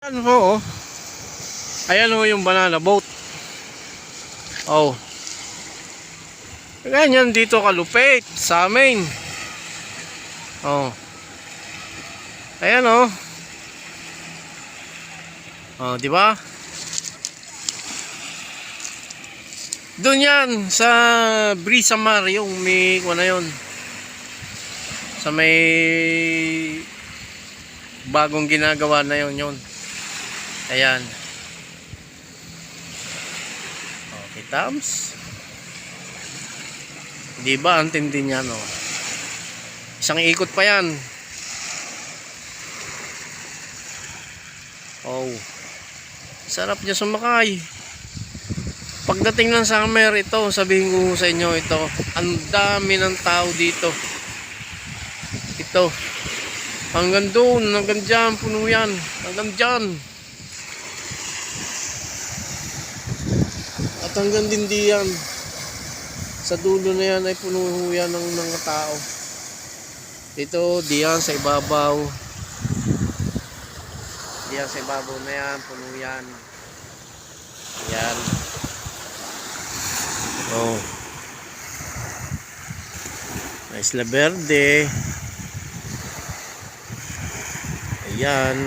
Ano oh? Ayan oh yung banana boat. Oh. Ganyan dito kalupit sa amin. Oh. Ayan oh. Oh, di ba? Doon yan sa Brisamar yung may ano yun. Sa may bagong ginagawa na yun. Ayan. Okay, Tams. Di ba? Ang tindi niya, no? Isang ikot pa yan. Oh. Sarap niya sumakay. Pagdating ng summer ito, sabihin ko sa inyo ito, ang dami ng tao dito. Ito. Hanggang doon, hanggang dyan, puno yan. Hanggang dyan. At hanggang din diyan. Sa dulo na yan ay puno yan ng mga tao. Dito, diyan sa ibabaw. Diyan sa ibabaw na yan, puno yan. Yan. Oh. Isla Verde. Ayan.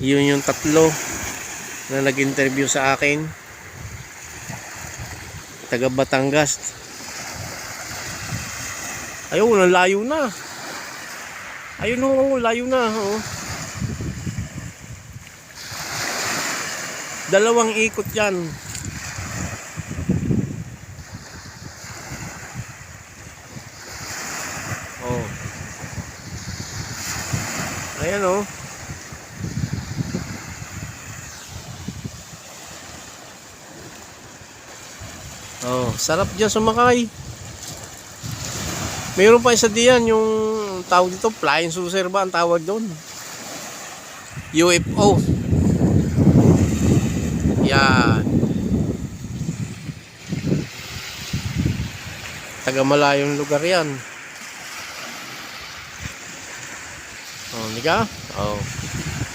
Yun yung tatlo na nag-interview sa akin. Taga Batangas. Ayun, layo na. Ayun oh, layo na. Oh. Dalawang ikot yan. Oh. Ayan oh. Oh, sarap dyan sumakay. Mayroon pa isa diyan yung tawag dito, flying saucer ba ang tawag doon? UFO. Yan. Taga malayong lugar yan. Oh, hindi ka? Oh.